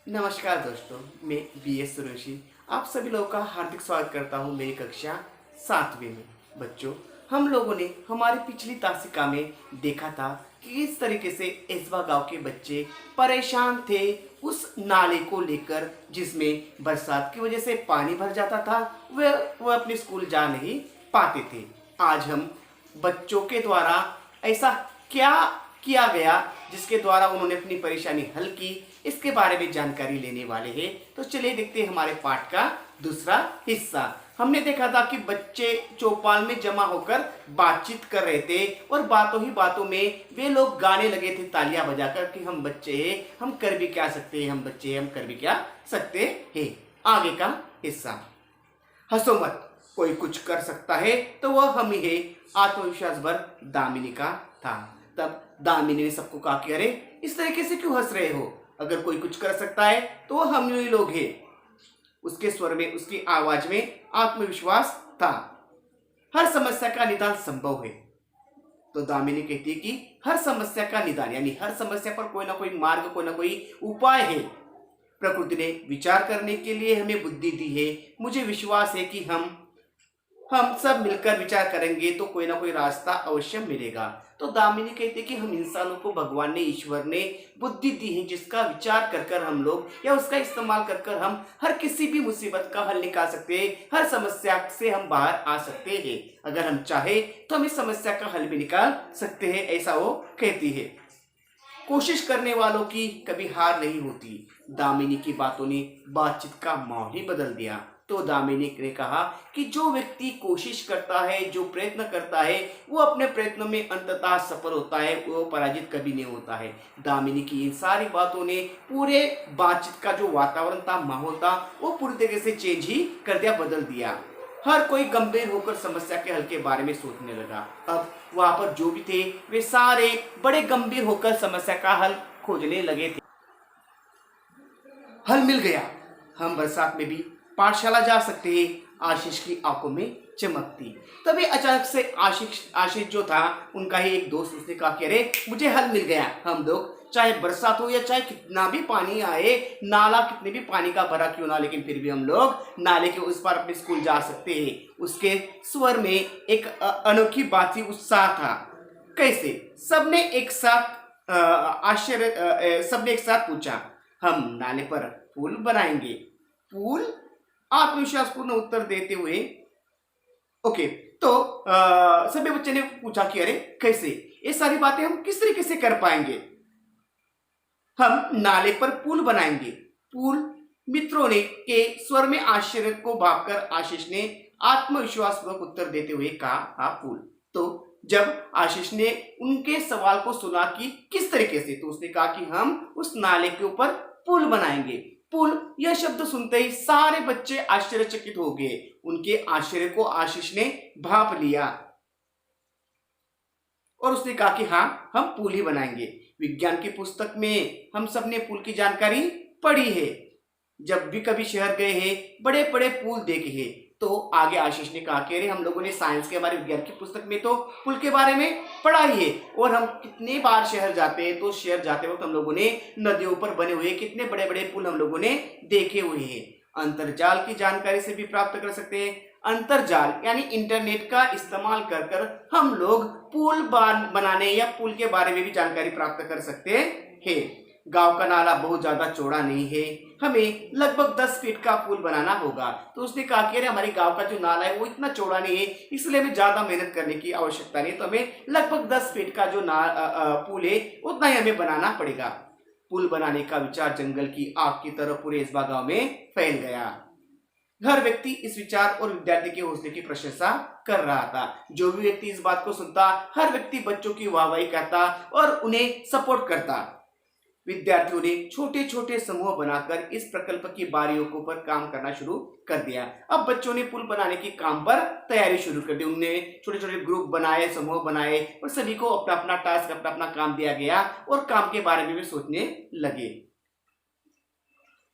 नमस्कार दोस्तों, मैं बी.एस. सुरेशी आप सभी लोगों का हार्दिक स्वागत करता हूं मेरी कक्षा 7वीं में। बच्चों, हम लोगों ने हमारी पिछली तासिका में देखा था कि किस तरीके से एसवा गांव के बच्चे परेशान थे उस नाले को लेकर जिसमें बरसात की वजह से पानी भर जाता था। वह अपने स्कूल जा नहीं पाते थे। आज हम बच्चों के द्वारा ऐसा क्या किया गया जिसके द्वारा उन्होंने अपनी परेशानी हल की, इसके बारे में जानकारी लेने वाले हैं। तो चलिए देखते हैं हमारे पाठ का दूसरा हिस्सा। हमने देखा था कि बच्चे चौपाल में जमा होकर बातचीत कर रहे थे और बातों ही बातों में वे लोग गाने लगे थे तालियां बजाकर कि हम बच्चे हैं, हम कर भी क्या सकते हैं, हम बच्चे हैं, हम कर भी क्या सकते हैं। आगे का हिस्सा। हंसो मत, कोई कुछ कर सकता है तो वह हम ही है। आत्मविश्वास भर दामिनी का था। तब दामिनी ने सबको कहा कि अरे इस तरीके से क्यों हंस रहे हो, अगर कोई कुछ कर सकता है तो वह हम ही लोग हैं। उसके स्वर में, उसकी आवाज में आत्मविश्वास था। हर समस्या का निदान संभव है। तो दामिनी कहती है कि हर समस्या का निदान यानी हर समस्या पर कोई ना कोई मार्ग, कोई ना कोई उपाय है। प्रकृति ने विचार करने के लिए हमें बुद्धि दी है। मुझे विश्वास है कि हम सब मिलकर विचार करेंगे तो कोई ना कोई रास्ता अवश्य मिलेगा। तो दामिनी कहते हैं कि हम इंसानों को भगवान ने, ईश्वर ने बुद्धि दी है जिसका विचार कर कर हम लोग या उसका इस्तेमाल कर कर हम हर किसी भी मुसीबत का हल निकाल सकते हैं, हर समस्या से हम बाहर आ सकते हैं। अगर हम चाहे तो हम इस समस्या का हल भी निकाल सकते हैं, ऐसा वो कहती है। कोशिश करने वालों की कभी हार नहीं होती। दामिनी की बातों ने बातचीत का माहौल ही बदल दिया। तो दामिनी ने कहा कि जो व्यक्ति कोशिश करता है, जो प्रयत्न करता है, वो अपने प्रयत्न में अंततः सफल होता है, वो पराजित कभी नहीं होता है। दामिनी की इन सारी बातों ने पूरे बातचीत का जो वातावरण था, माहौल था, वो पूरी तरीके से चेंज ही कर दिया, बदल दिया। हर कोई गंभीर होकर समस्या के हल के बारे में सोचने लगा। अब वहां पर जो भी थे वे सारे बड़े गंभीर होकर समस्या का हल खोजने लगे थे। हल मिल गया, हम बरसात में भी पाठशाला जा सकते हैं। आशीष की आंखों में चमक थी। तभी अचानक से आशीष आशीष जो था उनका ही एक दोस्त, उसने कहा कि अरे मुझे हल मिल गया, हम लोग चाहे बरसात हो या चाहे कितना भी पानी आए, नाला कितने भी पानी का भरा क्यों ना, लेकिन फिर भी हम लोग नाले के उस पार अपने स्कूल जा सकते हैं। उसके स्वर में एक अनोखी बात थी, उत्साह था। कैसे? सबने एक साथ सबने एक साथ पूछा, हम नाले पर पुल बनाएंगे। पुल? आत्मविश्वासपूर्ण उत्तर देते हुए ओके। तो सभी बच्चे ने पूछा कि अरे कैसे, ये सारी बातें हम किस तरीके से कर पाएंगे? हम नाले पर पुल बनाएंगे। पुल? मित्रों ने के स्वर में आश्चर्य को भांपकर आशीष ने आत्मविश्वासपूर्वक उत्तर देते हुए कहा, हाँ पुल। तो जब आशीष ने उनके सवाल को सुना कि किस तरीके से, तो उसने कहा कि हम उस नाले के ऊपर पुल बनाएंगे। पुल यह शब्द सुनते ही सारे बच्चे आश्चर्यचकित हो गए। उनके आश्चर्य को आशीष ने भांप लिया और उसने कहा कि हाँ हम पुल ही बनाएंगे। विज्ञान की पुस्तक में हम सब ने पुल की जानकारी पढ़ी है। जब भी कभी शहर गए हैं, बड़े बड़े पुल देखे हैं। तो आगे आशीष ने कहा कि अरे हम लोगों ने साइंस के बारे, विज्ञान की पुस्तक में तो पुल के बारे में पढ़ा ही है, और हम कितने बार शहर जाते हैं तो शहर जाते वक्त हम लोगों ने नदियों पर बने हुए कितने बड़े बड़े पुल हम लोगों ने देखे हुए हैं। अंतर्जाल की जानकारी से भी प्राप्त कर सकते हैं। अंतर्जाल यानी इंटरनेट का इस्तेमाल कर कर हम लोग पुल बनाने या पुल के बारे में भी जानकारी प्राप्त कर सकते हैं। गांव का नाला बहुत ज्यादा चौड़ा नहीं है, हमें लगभग 10 फीट का पुल बनाना होगा। तो उसने कहा कि अरे हमारे गांव का जो नाला है वो इतना चौड़ा नहीं है, इसलिए हमें ज्यादा मेहनत करने की आवश्यकता नहीं, तो हमें लगभग 10 फीट का जो पुल है उतना ही हमें बनाना पड़ेगा। पुल बनाने का विचार जंगल की आग की तरह पूरे इस्बा गांव में फैल गया। हर व्यक्ति इस विचार और विद्यार्थी के हौसले की प्रशंसा कर रहा था। जो भी व्यक्ति इस बात को सुनता, हर व्यक्ति बच्चों की वाहवाही करता और उन्हें सपोर्ट करता। विद्यार्थियों ने छोटे छोटे समूह बनाकर इस प्रकल्प की बारीकियों पर काम करना शुरू कर दिया। अब बच्चों ने पुल बनाने के काम पर तैयारी शुरू कर दी। उन्होंने छोटे छोटे ग्रुप बनाए, समूह बनाए और सभी को अपना अपना टास्क, अपना अपना काम दिया गया और काम के बारे में भी सोचने लगे।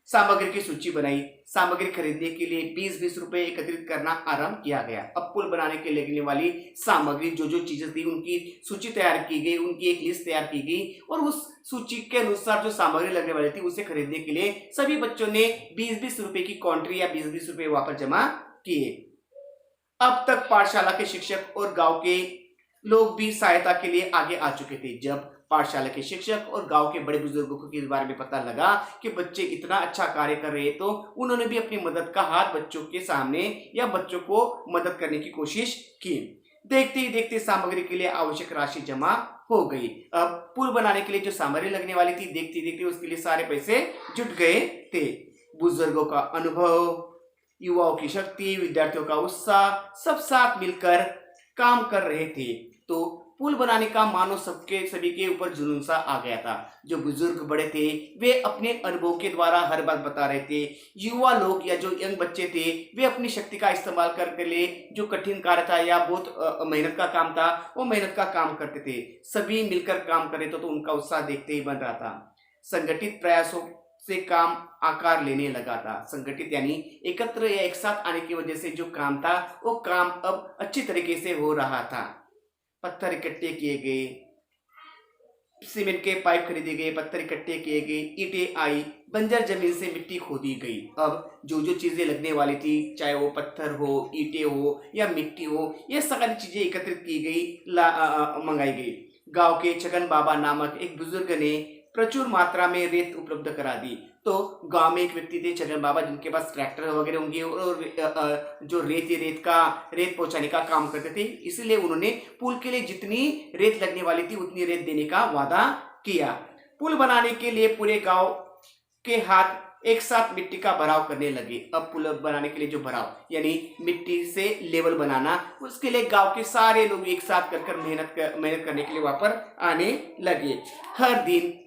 सामग्री की सूची बनाई। सामग्री खरीदने के लिए 20-20 रुपए एकत्रित करना आरंभ किया गया। अब पुल बनाने के लिए लगने वाली सामग्री जो जो चीजें थी उनकी सूची तैयार की गई, उनकी एक लिस्ट तैयार की गई और उस सूची के अनुसार जो सामग्री लगने वाली थी उसे खरीदने के लिए सभी बच्चों ने 20-20 रुपए की कॉन्ट्री या 20-20 रुपए वहां पर जमा किए। अब तक पाठशाला के शिक्षक और गांव के लोग भी सहायता के लिए आगे आ चुके थे। जब पाठशाला के शिक्षक और गांव के बड़े बुजुर्गों को इस बारे में पता लगा कि बच्चे इतना अच्छा कार्य कर रहे हैं, तो उन्होंने भी अपनी मदद का हाथ बच्चों के सामने या बच्चों को मदद करने की कोशिश की। देखते ही देखते सामग्री के लिए आवश्यक राशि जमा हो गई। अब पुल बनाने के लिए जो सामग्री लगने वाली थी, देखते देखते उसके लिए सारे पैसे जुट गए थे। बुजुर्गों का अनुभव, युवाओं की शक्ति, विद्यार्थियों का उत्साह, सब साथ मिलकर काम कर रहे थे। तो पुल बनाने का मानो सभी के ऊपर जुनून सा आ गया था। जो बुजुर्ग बड़े थे वे अपने अनुभव के द्वारा हर बात बता रहे थे। युवा लोग या जो यंग बच्चे थे वे अपनी शक्ति का इस्तेमाल करके लिए जो कठिन कार्य था या बहुत मेहनत का काम था वो मेहनत का काम करते थे। सभी मिलकर काम कर रहे थे तो उनका उत्साह देखते ही बन रहा था। संगठित प्रयासों से काम आकार लेने लगा था। संगठित यानी एकत्र या एक साथ आने की वजह से जो काम था वो काम अब अच्छी तरीके से हो रहा था। पत्थर इकट्ठे किए गए, सीमेंट के पाइप खरीदे गए, पत्थर इकट्ठे किए गए, ईंटें आई, बंजर जमीन से मिट्टी खोदी गई। अब जो जो चीजें लगने वाली थी, चाहे वो पत्थर हो, ईंटें हो या मिट्टी हो, ये सारी चीजें एकत्रित की गई, मंगाई गई। गांव के छगन बाबा नामक एक बुजुर्ग ने प्रचुर मात्रा में रेत उपलब्ध करा दी। तो गांव में एक व्यक्ति थे छगन बाबा जिनके पास ट्रैक्टर वगैरह होंगे और जो रेत पहुंचाने का काम करते थे, इसलिए उन्होंने पुल के लिए जितनी रेत लगने वाली थी उतनी रेत देने का वादा किया। पुल बनाने के लिए पूरे गांव के हाथ एक साथ मिट्टी का भराव करने लगे। अब पुल बनाने के लिए जो भराव यानी मिट्टी से लेवल बनाना, उसके लिए गांव के सारे लोग एक साथ कर मेहनत करने के लिए वहां पर आने लगे। हर दिन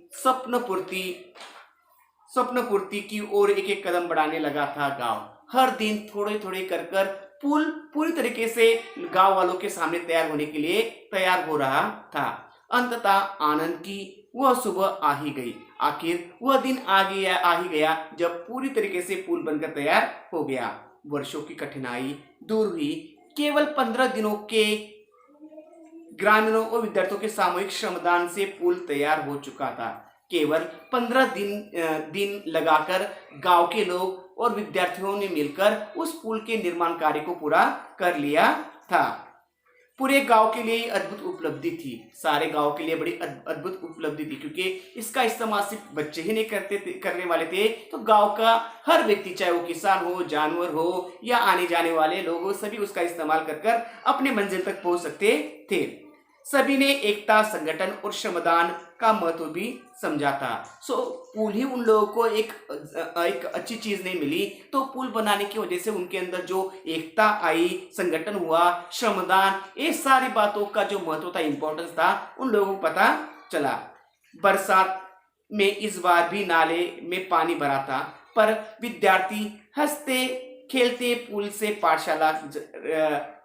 स्वप्न पूर्ति की ओर एक एक कदम बढ़ाने लगा था गांव। हर दिन थोड़े थोड़े कर पुल पूरी तरीके से गांव वालों के सामने तैयार होने के लिए तैयार हो रहा था। अंततः आनंद की वह सुबह आ ही गई। आखिर वह दिन आ ही गया जब पूरी तरीके से पुल बनकर तैयार हो गया। वर्षों की कठिनाई दूर हुई। केवल 15 दिनों के ग्रामीणों और विद्यार्थियों के सामूहिक श्रमदान से पुल तैयार हो चुका था। केवल 15 दिन लगाकर गांव के लोग और विद्यार्थियों ने मिलकर उस पुल के निर्माण कार्य को पूरा कर लिया था। पूरे गांव के लिए अद्भुत उपलब्धि थी। सारे गांव के लिए बड़ी अद्भुत उपलब्धि थी, क्योंकि इसका इस्तेमाल सिर्फ बच्चे ही नहीं करने वाले थे, तो गांव का हर व्यक्ति, चाहे वो किसान हो, जानवर हो या आने जाने वाले लोग हो, सभी उसका इस्तेमाल कर अपने मंजिल तक पहुंच सकते थे। सभी ने एकता, संगठन और श्रमदान का महत्व भी समझा था। पुल ही उन लोगों को एक अच्छी चीज नहीं मिली, तो पुल बनाने की वजह से उनके अंदर जो एकता आई, संगठन हुआ, श्रमदान, ये सारी बातों का जो महत्व था, इंपॉर्टेंस था, उन लोगों को पता चला। बरसात में इस बार भी नाले में पानी भरा था, पर विद्यार्थी हंसते खेलते पुल से पाठशाला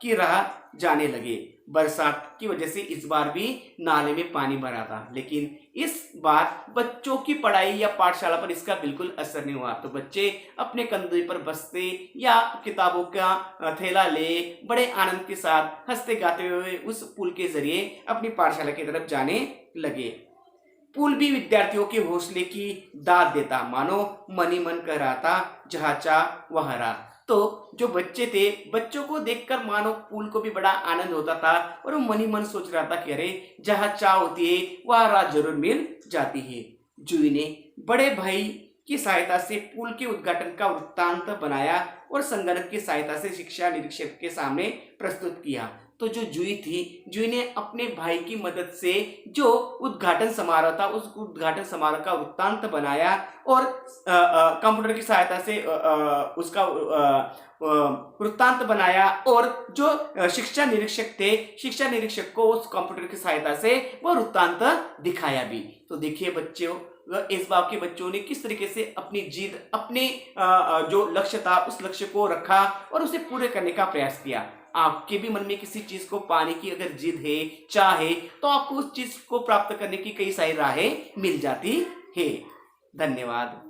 की राह जाने लगे। बरसात की वजह से इस बार भी नाले में पानी भरा था, लेकिन इस बार बच्चों की पढ़ाई या पाठशाला पर इसका बिल्कुल असर नहीं हुआ। तो बच्चे अपने कंधे पर बस्ते या किताबों का थैला ले बड़े आनंद के साथ हंसते गाते हुए उस पुल के जरिए अपनी पाठशाला की तरफ जाने लगे। पुल भी विद्यार्थियों के हौसले की दाद देता, मानो मन ही मन कह रहा था, जहाँ चाह वहाँ राह। तो जो बच्चे थे, बच्चों को देखकर मानो पुल को भी बड़ा आनंद होता था और वो मन ही मन सोच रहा था कि अरे जहाँ चाह होती है वह राह जरूर मिल जाती है। जूही ने बड़े भाई की सहायता से पुल के उद्घाटन का वृत्तांत बनाया और संगणक की सहायता से शिक्षा निरीक्षक के सामने प्रस्तुत किया। तो जो जूही थी, जूही ने अपने भाई की मदद से जो उद्घाटन समारोह था, उस उद्घाटन समारोह का वृत्तांत बनाया और कंप्यूटर की सहायता से उसका वृत्तांत बनाया। और जो शिक्षा निरीक्षक थे, शिक्षा निरीक्षक को उस कंप्यूटर की सहायता से वो वृत्तांत दिखाया भी। तो देखिए बच्चों, इस बाब के बच्चों ने किस तरीके से अपनी जिद, अपने जो लक्ष्य था उस लक्ष्य को रखा और उसे पूरे करने का प्रयास किया। आपके भी मन में किसी चीज को पाने की अगर जिद है, चाह है, तो आपको उस चीज को प्राप्त करने की कई सारी राहें मिल जाती है। धन्यवाद।